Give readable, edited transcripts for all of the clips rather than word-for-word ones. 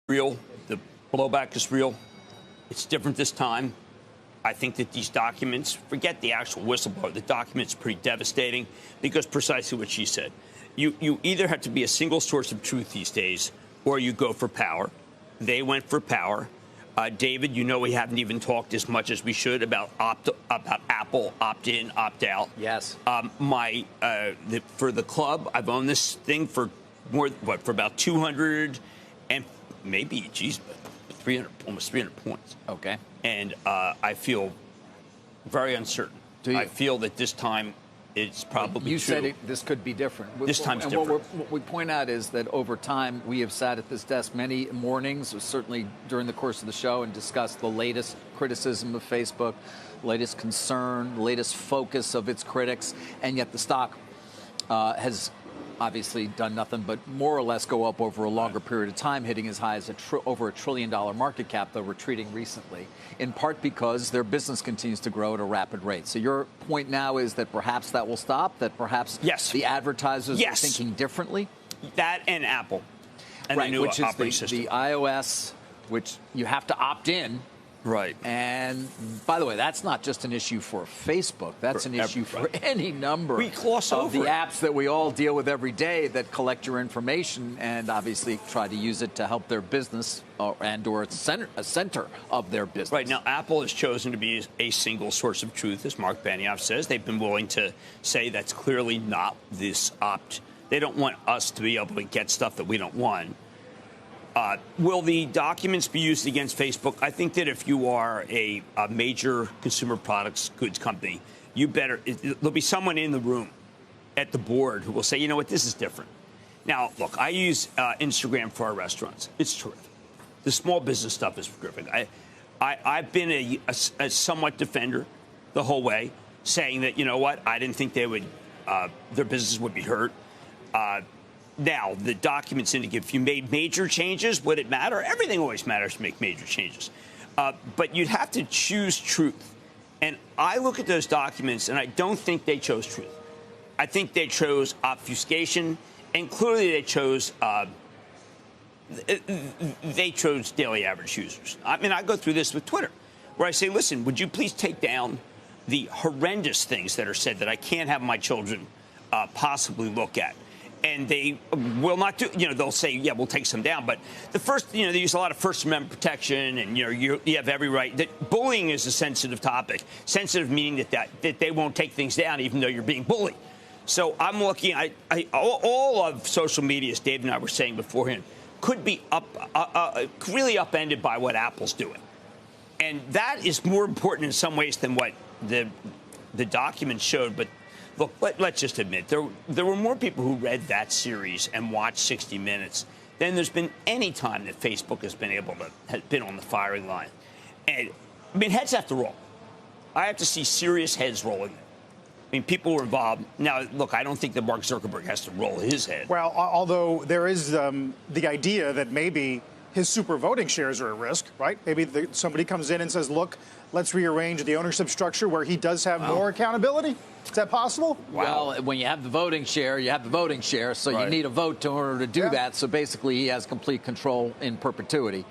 real. The blowback is real. It's different this time. I think that these documents, forget the actual whistleblower, the document's pretty devastating because precisely what she said. You either have to be a single source of truth these days or you go for power. They went for power. David, you know we haven't even talked as much as we should about Apple opt-in, opt-out. Yes. For the club, I've owned this thing for for about 200 and maybe, 300, almost 300 points. Okay. And I feel very uncertain. I feel that this time it's probably You said this could be different. This time's different. What we point out is that over time, we have sat at this desk many mornings, certainly during the course of the show, and discussed the latest criticism of Facebook, latest concern, latest focus of its critics, and yet the stock has obviously done nothing but more or less go up over a longer period of time, hitting as high as over $1 trillion market cap, though retreating recently, in part because their business continues to grow at a rapid rate. So your point now is that perhaps that will stop, that perhaps the advertisers are thinking differently? That and Apple and right, the new which operating is system. the iOS, which you have to opt in. Right. And by the way, that's not just an issue for Facebook. That's an issue for any number of the apps that we all deal with every day that collect your information and obviously try to use it to help their business or a center of their business. Right. Now, Apple has chosen to be a single source of truth, as Mark Benioff says. They've been willing to say that's clearly not this opt. They don't want us to be able to get stuff that we don't want. Will the documents be used against Facebook? I think that if you are a major consumer products goods company, there'll be someone in the room at the board who will say, you know what, this is different. Now, look, I use Instagram for our restaurants. It's terrific. The small business stuff is terrific. I've been a somewhat defender the whole way, saying that, you know what, I didn't think their business would be hurt. Now, the documents indicate if you made major changes, would it matter? Everything always matters to make major changes. But you'd have to choose truth. And I look at those documents, and I don't think they chose truth. I think they chose obfuscation, and clearly they chose daily average users. I mean, I go through this with Twitter, where I say, listen, would you please take down the horrendous things that are said that I can't have my children possibly look at? And they will not do, they'll say, yeah, we'll take some down. But the first, they use a lot of First Amendment protection and, you have every right. That bullying is a sensitive topic. Sensitive meaning that they won't take things down even though you're being bullied. So I'm looking, all of social media, as Dave and I were saying beforehand, could be really upended by what Apple's doing. And that is more important in some ways than what the documents showed. But look, let's just admit, there were more people who read that series and watched 60 Minutes than there's been any time that Facebook has been on the firing line. And, I mean, heads have to roll. I have to see serious heads rolling. I mean, people were involved. Now, look, I don't think that Mark Zuckerberg has to roll his head. Well, although there is the idea that maybe his super voting shares are at risk, right? Maybe somebody comes in and says, look, let's rearrange the ownership structure where he does have more accountability. Is that possible? Well, when you have the voting share, you have the voting share, so you need a vote in order to do that. So basically, he has complete control in perpetuity,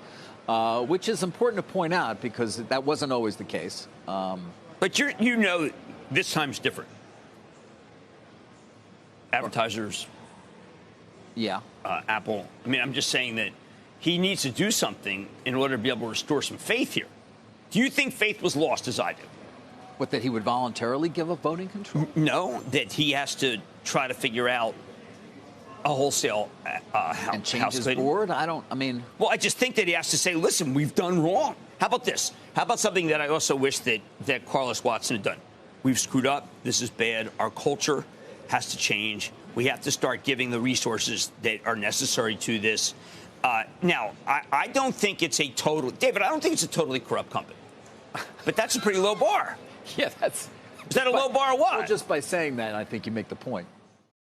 which is important to point out because that wasn't always the case. But this time's different. Advertisers. Yeah. Apple. I mean, I'm just saying that he needs to do something in order to be able to restore some faith here. Do you think faith was lost, as I do? What, that he would voluntarily give up voting control? No, that he has to try to figure out a wholesale and change his board? Well, I just think that he has to say, listen, we've done wrong. How about this? How about something that I also wish that Carlos Watson had done? We've screwed up. This is bad. Our culture has to change. We have to start giving the resources that are necessary to this. Now, I don't think it's David, I don't think it's a totally corrupt company. But that's a pretty low bar. Yeah, is that a low bar or what? Well, just by saying that, I think you make the point.